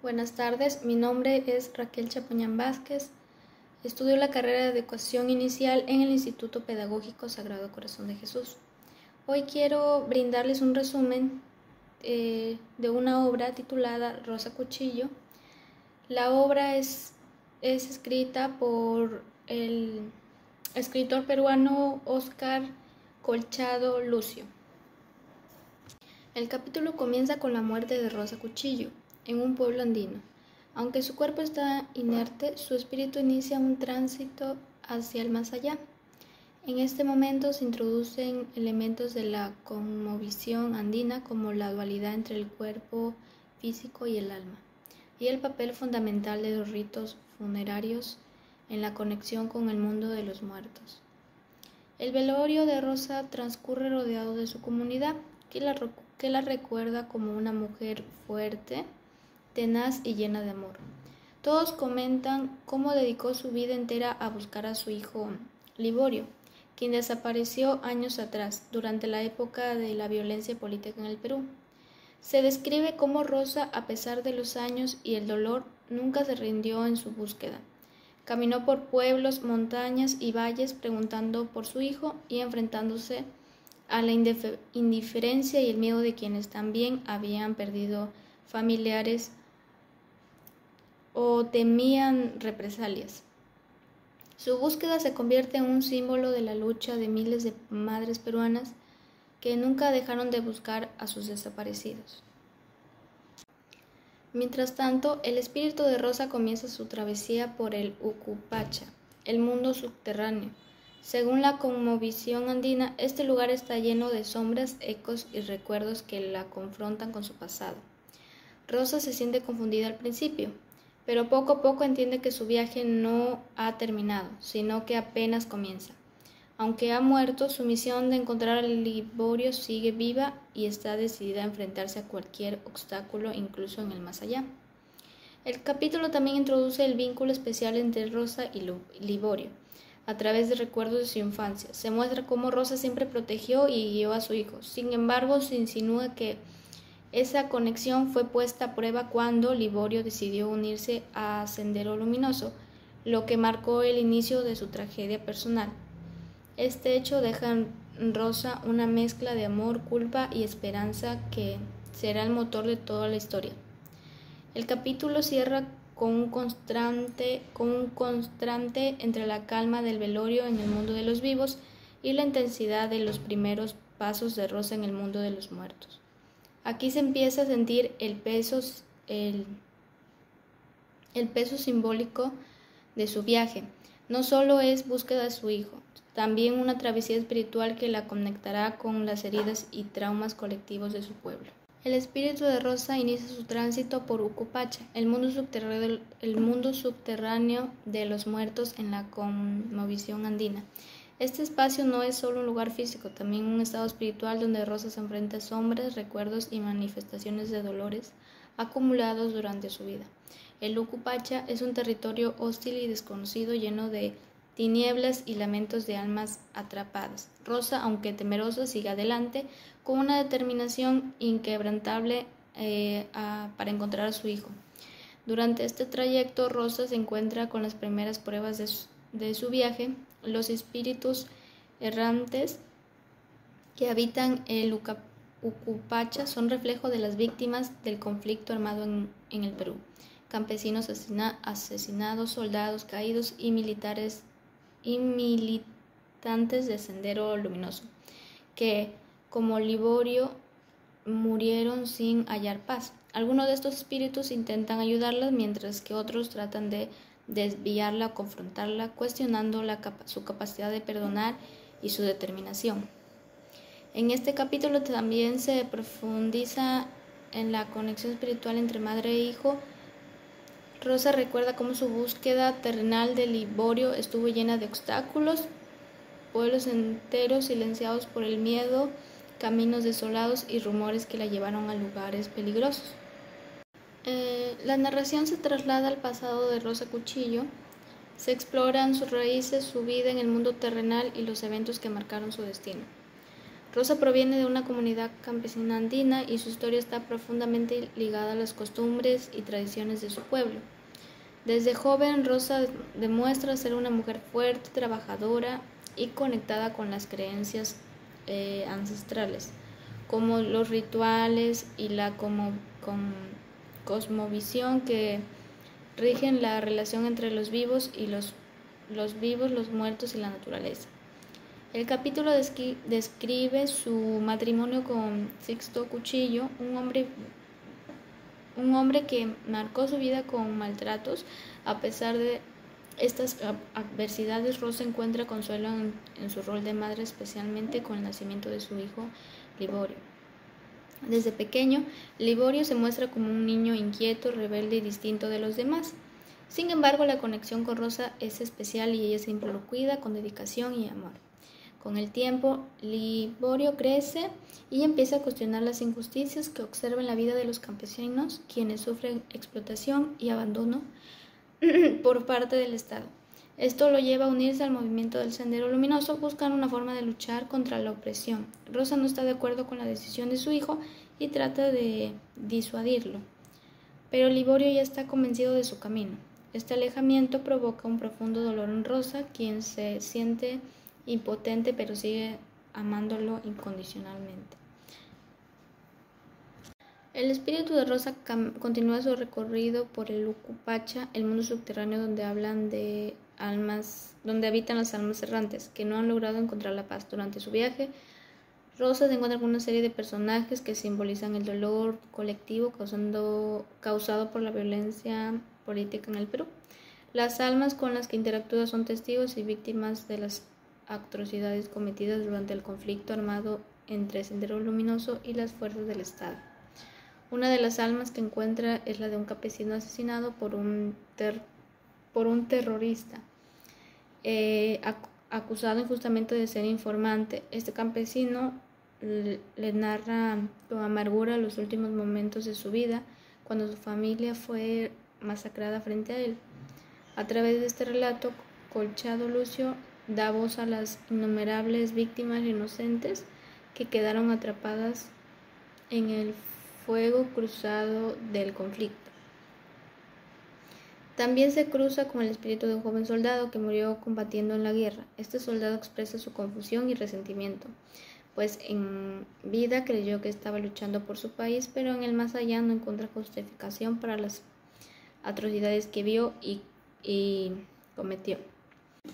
Buenas tardes, mi nombre es Raquel Chapoñán Vázquez. Estudio la carrera de Educación Inicial en el Instituto Pedagógico Sagrado Corazón de Jesús. Hoy quiero brindarles un resumen de una obra titulada Rosa Cuchillo. La obra es escrita por el escritor peruano Óscar Colchado Lucio. El capítulo comienza con la muerte de Rosa Cuchillo en un pueblo andino. Aunque su cuerpo está inerte, su espíritu inicia un tránsito hacia el más allá. En este momento se introducen elementos de la cosmovisión andina, como la dualidad entre el cuerpo físico y el alma, y el papel fundamental de los ritos funerarios en la conexión con el mundo de los muertos. El velorio de Rosa transcurre rodeado de su comunidad, que la recuerda como una mujer fuerte, tenaz y llena de amor. Todos comentan cómo dedicó su vida entera a buscar a su hijo Liborio, quien desapareció años atrás, durante la época de la violencia política en el Perú. Se describe cómo Rosa, a pesar de los años y el dolor, nunca se rindió en su búsqueda. Caminó por pueblos, montañas y valles preguntando por su hijo y enfrentándose a la indiferencia y el miedo de quienes también habían perdido familiares o temían represalias. Su búsqueda se convierte en un símbolo de la lucha de miles de madres peruanas que nunca dejaron de buscar a sus desaparecidos. Mientras tanto, el espíritu de Rosa comienza su travesía por el Ucupacha, el mundo subterráneo. Según la cosmovisión andina, este lugar está lleno de sombras, ecos y recuerdos que la confrontan con su pasado. Rosa se siente confundida al principio, pero poco a poco entiende que su viaje no ha terminado, sino que apenas comienza. Aunque ha muerto, su misión de encontrar a Liborio sigue viva y está decidida a enfrentarse a cualquier obstáculo, incluso en el más allá. El capítulo también introduce el vínculo especial entre Rosa y Liborio, a través de recuerdos de su infancia. Se muestra cómo Rosa siempre protegió y guió a su hijo. Sin embargo, se insinúa que esa conexión fue puesta a prueba cuando Liborio decidió unirse a Sendero Luminoso, lo que marcó el inicio de su tragedia personal. Este hecho deja en Rosa una mezcla de amor, culpa y esperanza que será el motor de toda la historia. El capítulo cierra con un constante entre la calma del velorio en el mundo de los vivos y la intensidad de los primeros pasos de Rosa en el mundo de los muertos. Aquí se empieza a sentir el peso simbólico de su viaje. No solo es búsqueda de su hijo, también una travesía espiritual que la conectará con las heridas y traumas colectivos de su pueblo. El espíritu de Rosa inicia su tránsito por Ucupacha, el mundo subterráneo de los muertos en la cosmovisión andina. Este espacio no es solo un lugar físico, también un estado espiritual donde Rosa se enfrenta a sombras, recuerdos y manifestaciones de dolores acumulados durante su vida. El Ucupacha es un territorio hostil y desconocido, lleno de tinieblas y lamentos de almas atrapadas. Rosa, aunque temerosa, sigue adelante con una determinación inquebrantable para encontrar a su hijo. Durante este trayecto, Rosa se encuentra con las primeras pruebas de su viaje. Los espíritus errantes que habitan el Ucupacha son reflejo de las víctimas del conflicto armado en el Perú. Campesinos asesinados, soldados caídos y militantes de Sendero Luminoso, que, como Liborio, murieron sin hallar paz. Algunos de estos espíritus intentan ayudarlas, mientras que otros tratan de desviarla o confrontarla, cuestionando su capacidad de perdonar y su determinación. En este capítulo también se profundiza en la conexión espiritual entre madre e hijo. Rosa recuerda cómo su búsqueda terrenal de Liborio estuvo llena de obstáculos, pueblos enteros silenciados por el miedo, caminos desolados y rumores que la llevaron a lugares peligrosos. La narración se traslada al pasado de Rosa Cuchillo. Se exploran sus raíces, su vida en el mundo terrenal y los eventos que marcaron su destino. Rosa proviene de una comunidad campesina andina y su historia está profundamente ligada a las costumbres y tradiciones de su pueblo. Desde joven, Rosa demuestra ser una mujer fuerte, trabajadora y conectada con las creencias ancestrales, como los rituales y la cosmovisión que rigen la relación entre los vivos, los muertos y la naturaleza. El capítulo describe su matrimonio con Sixto Cuchillo, un hombre que marcó su vida con maltratos. A pesar de estas adversidades, Rosa encuentra consuelo en su rol de madre, especialmente con el nacimiento de su hijo Liborio. Desde pequeño, Liborio se muestra como un niño inquieto, rebelde y distinto de los demás. Sin embargo, la conexión con Rosa es especial y ella siempre lo cuida con dedicación y amor. Con el tiempo, Liborio crece y empieza a cuestionar las injusticias que observa en la vida de los campesinos, quienes sufren explotación y abandono por parte del Estado. Esto lo lleva a unirse al movimiento del Sendero Luminoso, buscando una forma de luchar contra la opresión. Rosa no está de acuerdo con la decisión de su hijo y trata de disuadirlo, pero Liborio ya está convencido de su camino. Este alejamiento provoca un profundo dolor en Rosa, quien se siente impotente pero sigue amándolo incondicionalmente. El espíritu de Rosa continúa su recorrido por el Ucupacha, el mundo subterráneo donde habitan las almas errantes que no han logrado encontrar la paz. Durante su viaje, Rosa se encuentra con una serie de personajes que simbolizan el dolor colectivo causado por la violencia política en el Perú. Las almas con las que interactúa son testigos y víctimas de las atrocidades cometidas durante el conflicto armado entre Sendero Luminoso y las fuerzas del Estado. Una de las almas que encuentra es la de un campesino asesinado por un terrorista, acusado injustamente de ser informante. Este campesino le narra con amargura los últimos momentos de su vida, cuando su familia fue masacrada frente a él. A través de este relato, Colchado Lucio da voz a las innumerables víctimas inocentes que quedaron atrapadas en el fuego cruzado del conflicto. También se cruza con el espíritu de un joven soldado que murió combatiendo en la guerra. Este soldado expresa su confusión y resentimiento, pues en vida creyó que estaba luchando por su país, pero en el más allá no encuentra justificación para las atrocidades que vio y cometió.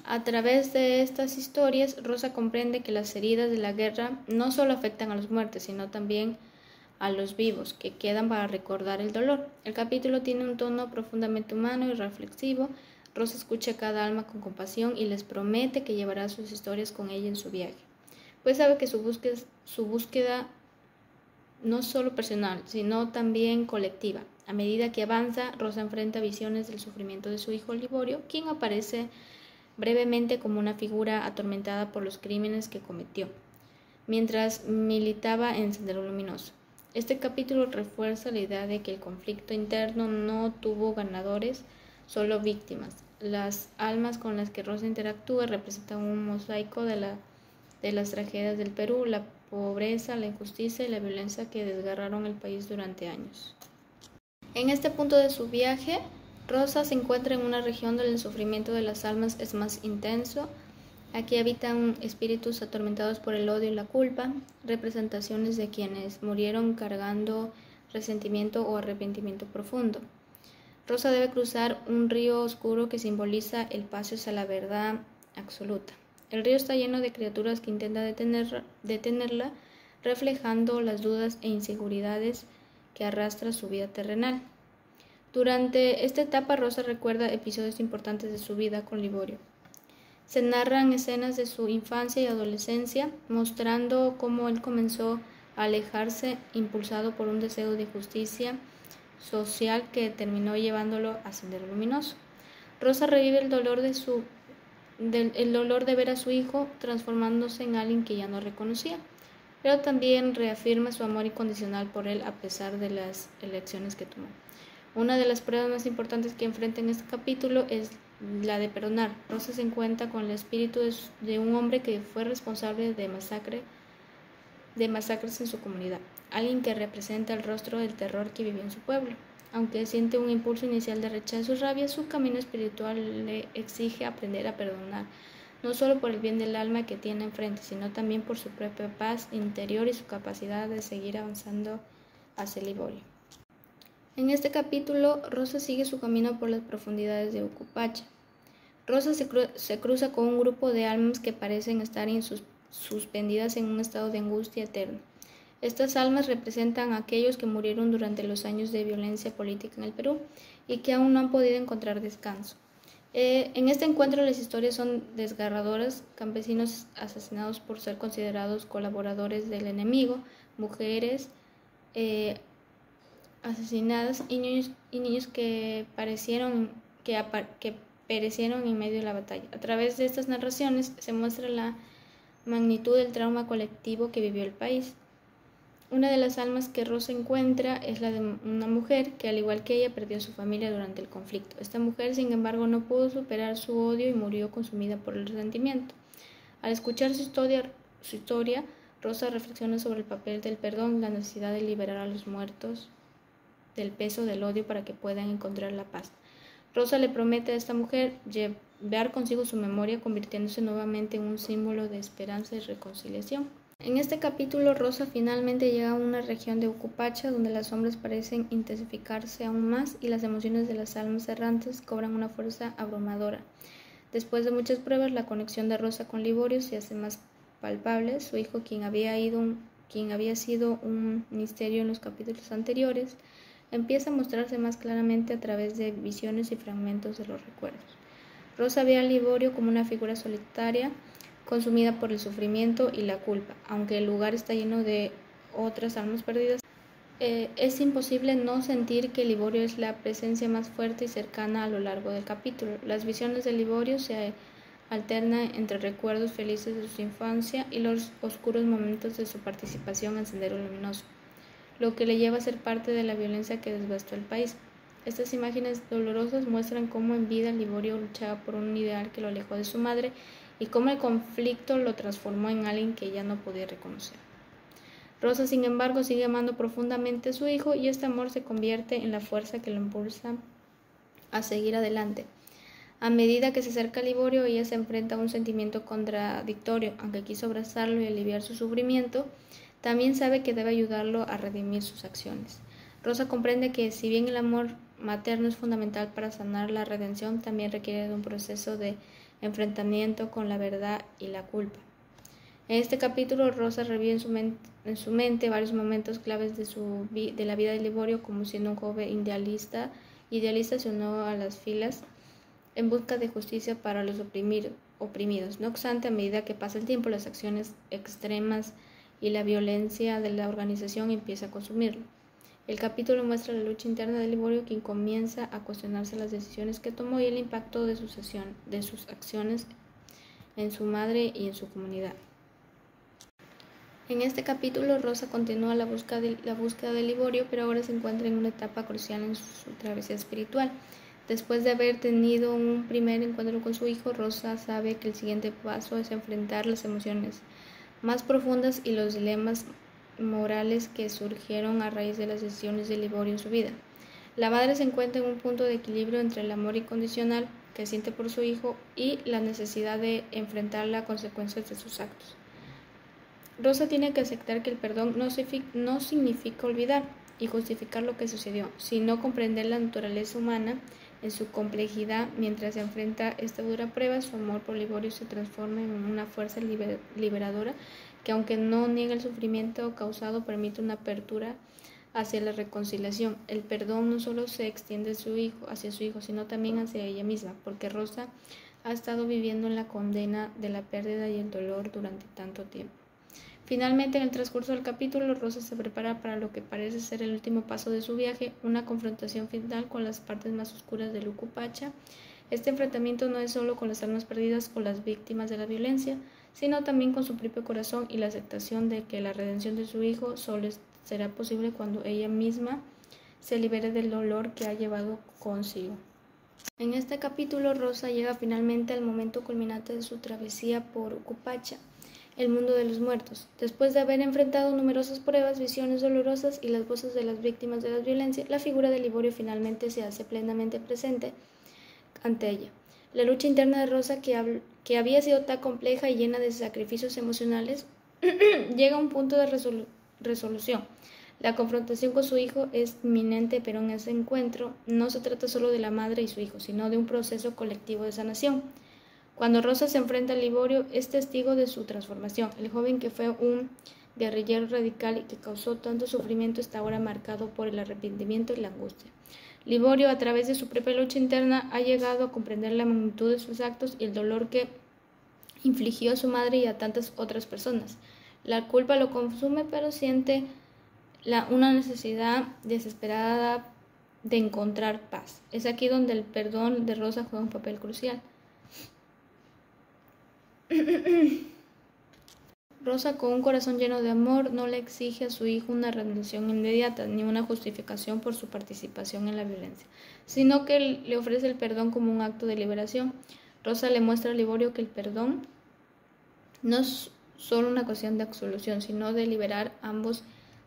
A través de estas historias, Rosa comprende que las heridas de la guerra no solo afectan a los muertos, sino también a los vivos, que quedan para recordar el dolor. El capítulo tiene un tono profundamente humano y reflexivo. Rosa escucha a cada alma con compasión y les promete que llevará sus historias con ella en su viaje, pues sabe que su búsqueda no solo personal, sino también colectiva. A medida que avanza, Rosa enfrenta visiones del sufrimiento de su hijo Liborio, quien aparece brevemente como una figura atormentada por los crímenes que cometió mientras militaba en Sendero Luminoso. Este capítulo refuerza la idea de que el conflicto interno no tuvo ganadores, solo víctimas. Las almas con las que Rosa interactúa representan un mosaico de las tragedias del Perú, la pobreza, la injusticia y la violencia que desgarraron el país durante años. En este punto de su viaje, Rosa se encuentra en una región donde el sufrimiento de las almas es más intenso. Aquí habitan espíritus atormentados por el odio y la culpa, representaciones de quienes murieron cargando resentimiento o arrepentimiento profundo. Rosa debe cruzar un río oscuro que simboliza el paso hacia la verdad absoluta. El río está lleno de criaturas que intentan detenerla, reflejando las dudas e inseguridades que arrastra su vida terrenal. Durante esta etapa, Rosa recuerda episodios importantes de su vida con Liborio. Se narran escenas de su infancia y adolescencia, mostrando cómo él comenzó a alejarse, impulsado por un deseo de justicia social que terminó llevándolo a Sendero Luminoso. Rosa revive el dolor de ver a su hijo transformándose en alguien que ya no reconocía, pero también reafirma su amor incondicional por él a pesar de las elecciones que tomó. Una de las pruebas más importantes que enfrenta en este capítulo es la de perdonar. Rosa se encuentra con el espíritu de un hombre que fue responsable de masacre de masacres en su comunidad, alguien que representa el rostro del terror que vivió en su pueblo. Aunque siente un impulso inicial de rechazo y rabia, su camino espiritual le exige aprender a perdonar, no solo por el bien del alma que tiene enfrente, sino también por su propia paz interior y su capacidad de seguir avanzando hacia Liborio. En este capítulo, Rosa sigue su camino por las profundidades de Ucupacha. Rosa se cruza con un grupo de almas que parecen estar suspendidas en un estado de angustia eterna. Estas almas representan a aquellos que murieron durante los años de violencia política en el Perú y que aún no han podido encontrar descanso. En este encuentro las historias son desgarradoras: campesinos asesinados por ser considerados colaboradores del enemigo, mujeres asesinadas y niños que perecieron en medio de la batalla. A través de estas narraciones se muestra la magnitud del trauma colectivo que vivió el país. Una de las almas que Rosa encuentra es la de una mujer que, al igual que ella, perdió a su familia durante el conflicto. Esta mujer, sin embargo, no pudo superar su odio y murió consumida por el resentimiento. Al escuchar su historia, Rosa reflexiona sobre el papel del perdón y la necesidad de liberar a los muertos del peso del odio para que puedan encontrar la paz. Rosa le promete a esta mujer llevar consigo su memoria, convirtiéndose nuevamente en un símbolo de esperanza y reconciliación. En este capítulo, Rosa finalmente llega a una región de Ucupacha donde las sombras parecen intensificarse aún más y las emociones de las almas errantes cobran una fuerza abrumadora. Después de muchas pruebas, la conexión de Rosa con Liborio se hace más palpable. Su hijo, quien había sido un misterio en los capítulos anteriores, empieza a mostrarse más claramente a través de visiones y fragmentos de los recuerdos. Rosa ve a Liborio como una figura solitaria, consumida por el sufrimiento y la culpa. Aunque el lugar está lleno de otras almas perdidas, es imposible no sentir que Liborio es la presencia más fuerte y cercana a lo largo del capítulo. Las visiones de Liborio se alternan entre recuerdos felices de su infancia y los oscuros momentos de su participación en Sendero Luminoso, lo que le lleva a ser parte de la violencia que devastó el país. Estas imágenes dolorosas muestran cómo en vida Liborio luchaba por un ideal que lo alejó de su madre y cómo el conflicto lo transformó en alguien que ya no podía reconocer. Rosa, sin embargo, sigue amando profundamente a su hijo y este amor se convierte en la fuerza que lo impulsa a seguir adelante. A medida que se acerca a Liborio, ella se enfrenta a un sentimiento contradictorio. Aunque quiso abrazarlo y aliviar su sufrimiento, también sabe que debe ayudarlo a redimir sus acciones. Rosa comprende que, si bien el amor materno es fundamental para sanar la redención, también requiere de un proceso de enfrentamiento con la verdad y la culpa. En este capítulo, Rosa revive en su mente varios momentos claves de la vida de Liborio, como siendo un joven idealista se unió a las filas en busca de justicia para los oprimidos. No obstante, a medida que pasa el tiempo, las acciones extremas y la violencia de la organización empieza a consumirlo. El capítulo muestra la lucha interna de Liborio, quien comienza a cuestionarse las decisiones que tomó y el impacto de sus acciones en su madre y en su comunidad. En este capítulo, Rosa continúa la búsqueda de Liborio, pero ahora se encuentra en una etapa crucial en su travesía espiritual. Después de haber tenido un primer encuentro con su hijo, Rosa sabe que el siguiente paso es enfrentar las emociones más profundas y los dilemas morales que surgieron a raíz de las decisiones de Liborio en su vida. La madre se encuentra en un punto de equilibrio entre el amor incondicional que siente por su hijo y la necesidad de enfrentar las consecuencias de sus actos. Rosa tiene que aceptar que el perdón no significa olvidar y justificar lo que sucedió, sino comprender la naturaleza humana en su complejidad. Mientras se enfrenta esta dura prueba, su amor por Liborio se transforma en una fuerza liberadora que, aunque no niega el sufrimiento causado, permite una apertura hacia la reconciliación. El perdón no solo se extiende hacia su hijo, sino también hacia ella misma, porque Rosa ha estado viviendo en la condena de la pérdida y el dolor durante tanto tiempo. Finalmente, en el transcurso del capítulo, Rosa se prepara para lo que parece ser el último paso de su viaje, una confrontación final con las partes más oscuras del Ucupacha. Este enfrentamiento no es solo con las almas perdidas o las víctimas de la violencia, sino también con su propio corazón y la aceptación de que la redención de su hijo solo será posible cuando ella misma se libere del dolor que ha llevado consigo. En este capítulo, Rosa llega finalmente al momento culminante de su travesía por Ucupacha. el mundo de los muertos. Después de haber enfrentado numerosas pruebas, visiones dolorosas y las voces de las víctimas de la violencia, la figura de Liborio finalmente se hace plenamente presente ante ella. La lucha interna de Rosa, que había sido tan compleja y llena de sacrificios emocionales, llega a un punto de resolución. La confrontación con su hijo es inminente, pero en ese encuentro no se trata solo de la madre y su hijo, sino de un proceso colectivo de sanación. Cuando Rosa se enfrenta a Liborio, es testigo de su transformación. El joven que fue un guerrillero radical y que causó tanto sufrimiento está ahora marcado por el arrepentimiento y la angustia. Liborio, a través de su propia lucha interna, ha llegado a comprender la magnitud de sus actos y el dolor que infligió a su madre y a tantas otras personas. La culpa lo consume, pero siente una necesidad desesperada de encontrar paz. Es aquí donde el perdón de Rosa juega un papel crucial. Rosa, con un corazón lleno de amor, no le exige a su hijo una rendición inmediata ni una justificación por su participación en la violencia, sino que le ofrece el perdón como un acto de liberación. Rosa le muestra a Liborio que el perdón no es solo una cuestión de absolución, sino de liberar a ambos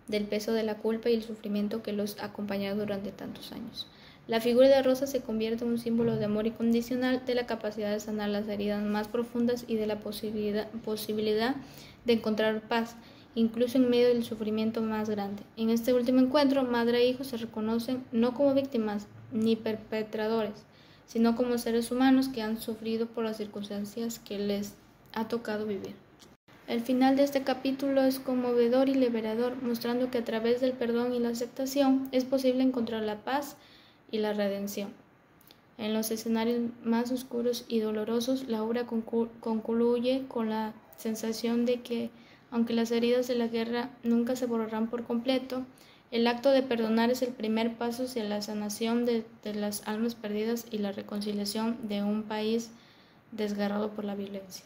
del peso de la culpa y el sufrimiento que los ha acompañado durante tantos años. La figura de Rosa se convierte en un símbolo de amor incondicional, de la capacidad de sanar las heridas más profundas y de la posibilidad de encontrar paz, incluso en medio del sufrimiento más grande. En este último encuentro, madre e hijo se reconocen no como víctimas ni perpetradores, sino como seres humanos que han sufrido por las circunstancias que les ha tocado vivir. El final de este capítulo es conmovedor y liberador, mostrando que a través del perdón y la aceptación es posible encontrar la paz y la redención. En los escenarios más oscuros y dolorosos, la obra concluye con la sensación de que, aunque las heridas de la guerra nunca se borrarán por completo, el acto de perdonar es el primer paso hacia la sanación de las almas perdidas y la reconciliación de un país desgarrado por la violencia.